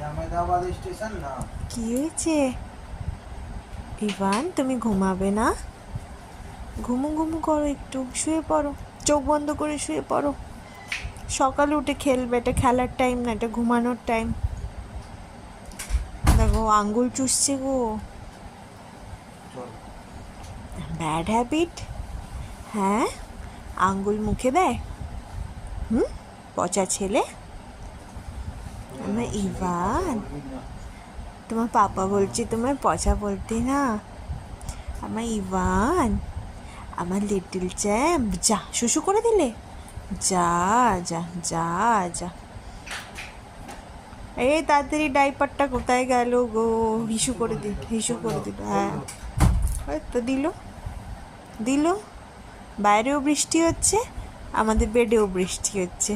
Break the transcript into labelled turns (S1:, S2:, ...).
S1: Ahmedabad station না।
S2: কি হয়েছে ইভান, তুমি ঘুমাবে না? ঘুমু ঘুমু করো, একটু শুয়ে পড়ো, চোখ বন্ধ করে শুয়ে পড়ো। সকালে উঠে খেলবে, এটা খেলার টাইম না, এটা ঘুমানোর টাইম। দেখো আঙ্গুল চুষছে গো।
S1: চল।
S2: Bad habit. হ্যাঁ, আঙ্গুল মুখে দেয়। হুম, পচা ছেলে। আমার ইভান, তোমার পাপা বলছে তোমার পচা বলতে না। আমার ইভান, আমার লিটল চ্যাম্প, যা শুশু করে দিলে। যা যা যা যা। এই তাড়াতাড়ি ডাইপারটা কোথায় গেল গো? হিসু করে দিল, হিসু করে দিল। হ্যাঁ, ওই তো দিল দিল। বাইরেও বৃষ্টি হচ্ছে, আমাদের বেডেও বৃষ্টি হচ্ছে।